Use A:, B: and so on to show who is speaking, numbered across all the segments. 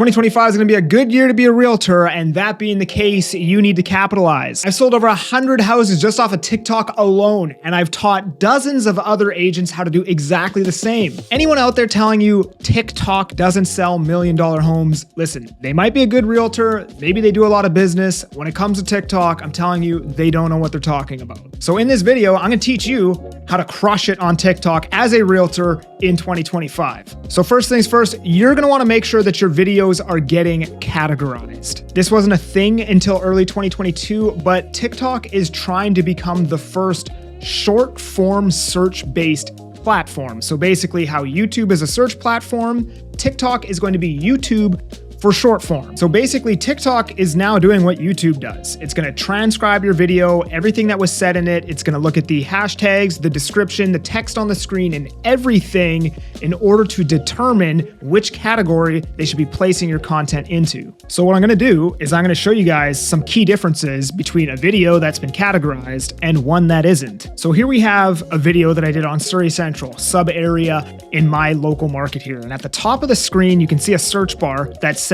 A: 2025 is going to be a good year to be a realtor, and that being the case, you need to capitalize. I've sold over 100 houses just off of TikTok alone, and I've taught dozens of other agents how to do exactly the same. Anyone out there telling you TikTok doesn't sell million-dollar homes, listen, they might be a good realtor, maybe they do a lot of business. When it comes to TikTok, I'm telling you, they don't know what they're talking about. So in this video, I'm going to teach you how to crush it on TikTok as a realtor in 2025. So first things first, you're going to want to make sure that your videos are getting categorized. This wasn't a thing until early 2022, but TikTok is trying to become the first short form search-based platform. So basically how YouTube is a search platform, TikTok is going to be YouTube for short form. So basically TikTok is now doing what YouTube does. It's going to transcribe your video, everything that was said in it. It's going to look at the hashtags, the description, the text on the screen, and everything in order to determine which category they should be placing your content into. So what I'm going to do is I'm going to show you guys some key differences between a video that's been categorized and one that isn't. So here we have a video that I did on Surrey Central, sub area in my local market here. And at the top of the screen, you can see a search bar that says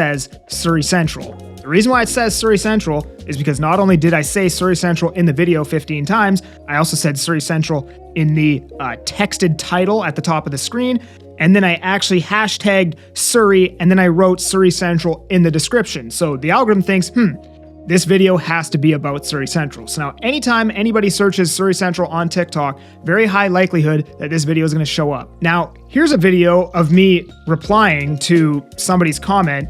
A: Surrey Central. The reason why it says Surrey Central is because not only did I say Surrey Central in the video 15 times, I also said Surrey Central in the texted title at the top of the screen. And then I actually hashtagged Surrey, and then I wrote Surrey Central in the description. So the algorithm thinks, this video has to be about Surrey Central. So now anytime anybody searches Surrey Central on TikTok, very high likelihood that this video is going to show up. Now, here's a video of me replying to somebody's comment.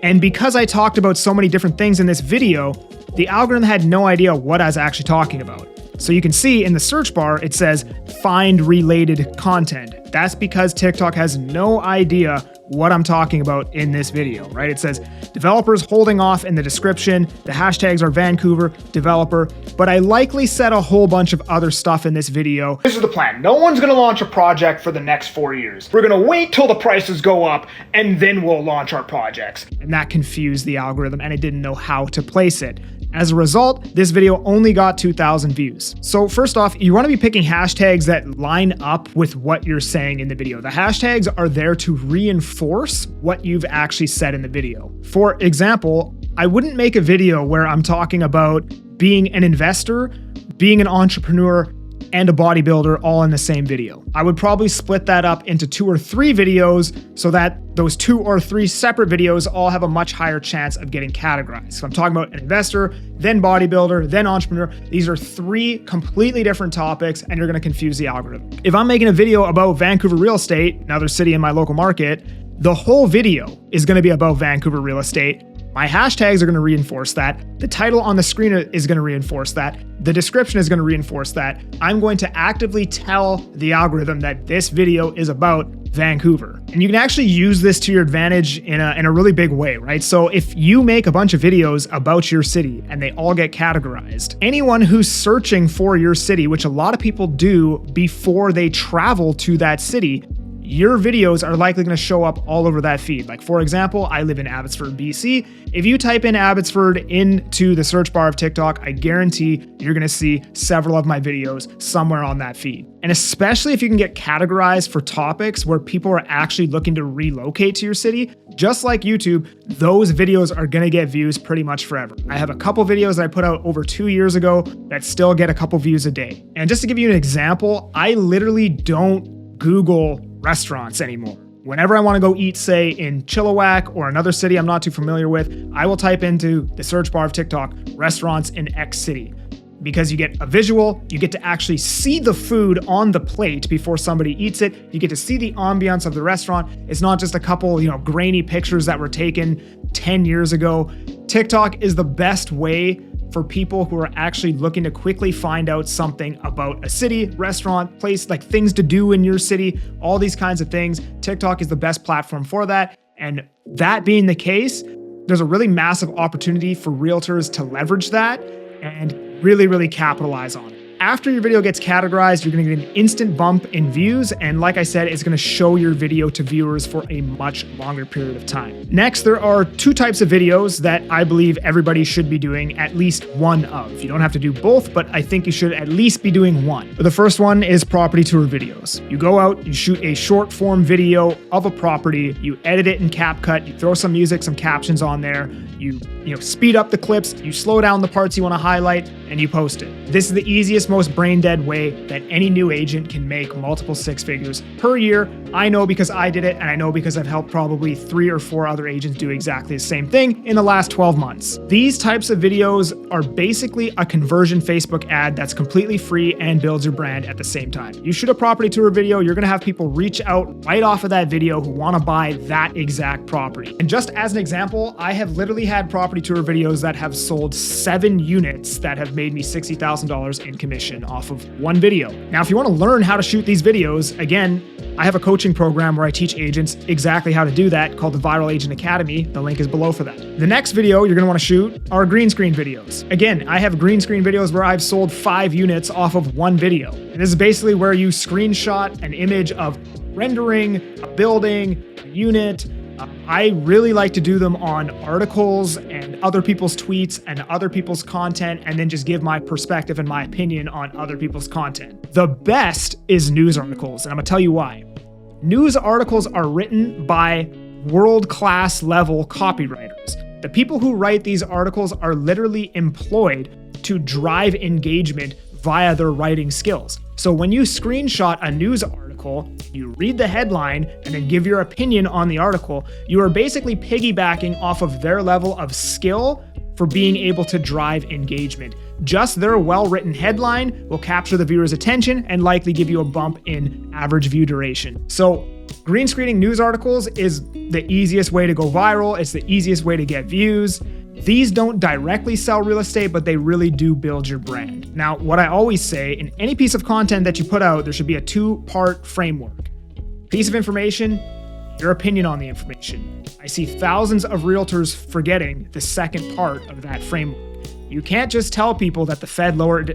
A: And because I talked about so many different things in this video, the algorithm had no idea what I was actually talking about. So you can see in the search bar, it says find related content. That's because TikTok has no idea what I'm talking about in this video, right? It says developers holding off in the description. The hashtags are Vancouver, developer, but I likely said a whole bunch of other stuff in this video. This is the plan. No one's gonna launch a project for the next 4 years. We're gonna wait till the prices go up and then we'll launch our projects. And that confused the algorithm and it didn't know how to place it. As a result, this video only got 2,000 views. So first off, you want to be picking hashtags that line up with what you're saying in the video. The hashtags are there to reinforce what you've actually said in the video. For example, I wouldn't make a video where I'm talking about being an investor, being an entrepreneur, and a bodybuilder all in the same video. I would probably split that up into 2 or 3 videos so that those 2 or 3 separate videos all have a much higher chance of getting categorized. So I'm talking about an investor, then bodybuilder, then entrepreneur. These are 3 completely different topics and you're gonna confuse the algorithm. If I'm making a video about Vancouver real estate, another city in my local market, the whole video is gonna be about Vancouver real estate. My hashtags are going to reinforce that. The title on the screen is going to reinforce that. The description is going to reinforce that. I'm going to actively tell the algorithm that this video is about Vancouver. And you can actually use this to your advantage in a really big way, right? So if you make a bunch of videos about your city and they all get categorized, anyone who's searching for your city, which a lot of people do before they travel to that city, your videos are likely going to show up all over that feed. Like for example, I live in Abbotsford, BC. If you type in Abbotsford into the search bar of TikTok, I guarantee you're going to see several of my videos somewhere on that feed. And especially if you can get categorized for topics where people are actually looking to relocate to your city, just like YouTube, those videos are going to get views pretty much forever. I have a couple videos that I put out over 2 years ago that still get a couple views a day. And just to give you an example, I literally don't Google restaurants anymore. Whenever I want to go eat, say in Chilliwack or another city I'm not too familiar with, I will type into the search bar of TikTok, restaurants in X city. Because you get a visual, you get to actually see the food on the plate before somebody eats it. You get to see the ambiance of the restaurant. It's not just a couple, grainy pictures that were taken 10 years ago. TikTok is the best way for people who are actually looking to quickly find out something about a city, restaurant, place, like things to do in your city, all these kinds of things. TikTok is the best platform for that. And that being the case, there's a really massive opportunity for realtors to leverage that and really, really capitalize on it. after your video gets categorized, you're gonna get an instant bump in views. And like I said, it's gonna show your video to viewers for a much longer period of time. Next, there are two types of videos that I believe everybody should be doing at least one of. You don't have to do both, but I think you should at least be doing one. The first one is property tour videos. You go out, you shoot a short form video of a property, you edit it in CapCut, you throw some music, some captions on there, you speed up the clips, you slow down the parts you want to highlight, and you post it. This is the easiest, most brain dead way that any new agent can make multiple six figures per year. I know because I did it, and I know because I've helped probably 3 or 4 other agents do exactly the same thing in the last 12 months. These types of videos are basically a conversion Facebook ad that's completely free and builds your brand at the same time. You shoot a property tour video, you're gonna have people reach out right off of that video who wanna buy that exact property. And just as an example, I have literally had property tour videos that have sold 7 units that have made me $60,000 in commission off of one video. Now, if you wanna learn how to shoot these videos, again, I have a coaching program where I teach agents exactly how to do that called the Viral Agent Academy. The link is below for that. The next video you're gonna wanna shoot are green screen videos. Again, I have green screen videos where I've sold 5 units off of one video. And this is basically where you screenshot an image of rendering, a building, a unit. I really like to do them on articles and other people's tweets and other people's content, and then just give my perspective and my opinion on other people's content. The best is news articles, and I'm gonna tell you why. News articles are written by world-class level copywriters. The people who write these articles are literally employed to drive engagement via their writing skills. So when you screenshot a news article, you read the headline and then give your opinion on the article, you are basically piggybacking off of their level of skill for being able to drive engagement. Just their well-written headline will capture the viewer's attention and likely give you a bump in average view duration. So green screening news articles is the easiest way to go viral. It's the easiest way to get views. These don't directly sell real estate, but they really do build your brand. Now, what I always say, in any piece of content that you put out, there should be a 2-part framework. Piece of information, your opinion on the information. I see thousands of realtors forgetting the second part of that framework. You can't just tell people that the Fed lowered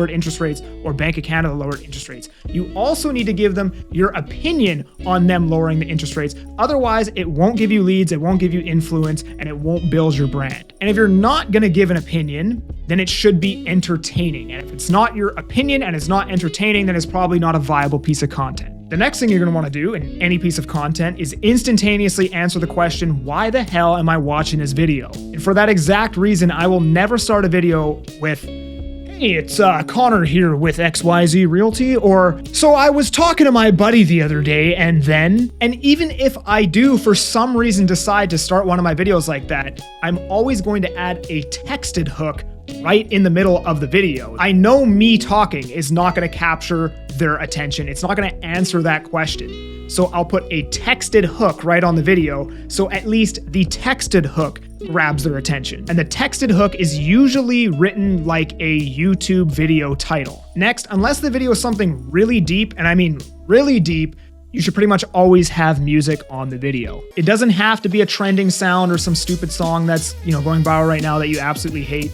A: interest rates or Bank of Canada lowered interest rates. You also need to give them your opinion on them lowering the interest rates. Otherwise, it won't give you leads, it won't give you influence, and it won't build your brand. And if you're not gonna give an opinion, then it should be entertaining. And if it's not your opinion and it's not entertaining, then it's probably not a viable piece of content. The next thing you're gonna wanna do in any piece of content is instantaneously answer the question, why the hell am I watching this video? And for that exact reason, I will never start a video with, hey, it's Connor here with XYZ Realty, or, so I was talking to my buddy the other day and then, and even if I do for some reason decide to start one of my videos like that, I'm always going to add a texted hook right in the middle of the video. I know me talking is not going to capture their attention. It's not going to answer that question. So I'll put a texted hook right on the video, so at least the texted hook grabs their attention. And the texted hook is usually written like a YouTube video title. Next, unless the video is something really deep, and I mean really deep, you should pretty much always have music on the video. It doesn't have to be a trending sound or some stupid song that's, going viral right now that you absolutely hate.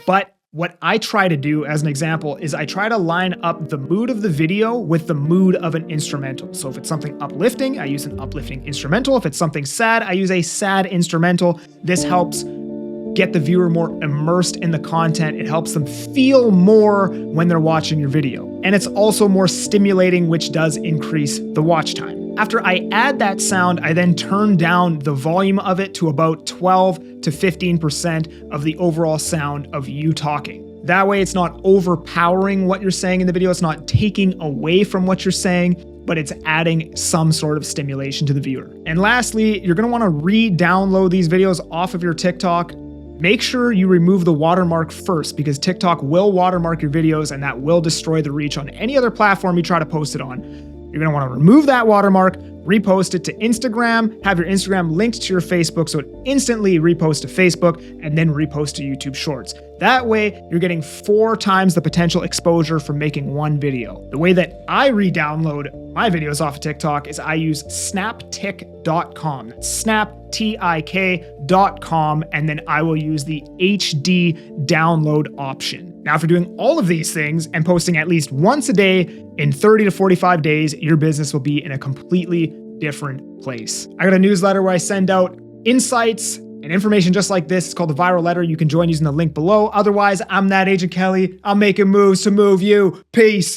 A: But what I try to do as an example is I try to line up the mood of the video with the mood of an instrumental. So if it's something uplifting, I use an uplifting instrumental. If it's something sad, I use a sad instrumental. This helps get the viewer more immersed in the content. It helps them feel more when they're watching your video. And it's also more stimulating, which does increase the watch time. After I add that sound, I then turn down the volume of it to about 12 to 15% of the overall sound of you talking. That way it's not overpowering what you're saying in the video, it's not taking away from what you're saying, but it's adding some sort of stimulation to the viewer. And lastly, you're gonna wanna re-download these videos off of your TikTok. Make sure you remove the watermark first, because TikTok will watermark your videos and that will destroy the reach on any other platform you try to post it on. You're gonna wanna remove that watermark, repost it to Instagram, have your Instagram linked to your Facebook so it instantly reposts to Facebook, and then repost to YouTube Shorts. That way, you're getting 4 times the potential exposure from making one video. The way that I re-download my videos off of TikTok is I use snaptik.com. That's snaptik.com, and then I will use the HD download option. Now, if you're doing all of these things and posting at least once a day in 30 to 45 days, your business will be in a completely different place. I got a newsletter where I send out insights and information just like this. It's called the Viral Letter. You can join using the link below. Otherwise, I'm that Agent Kelly. I'm making moves to move you. Peace.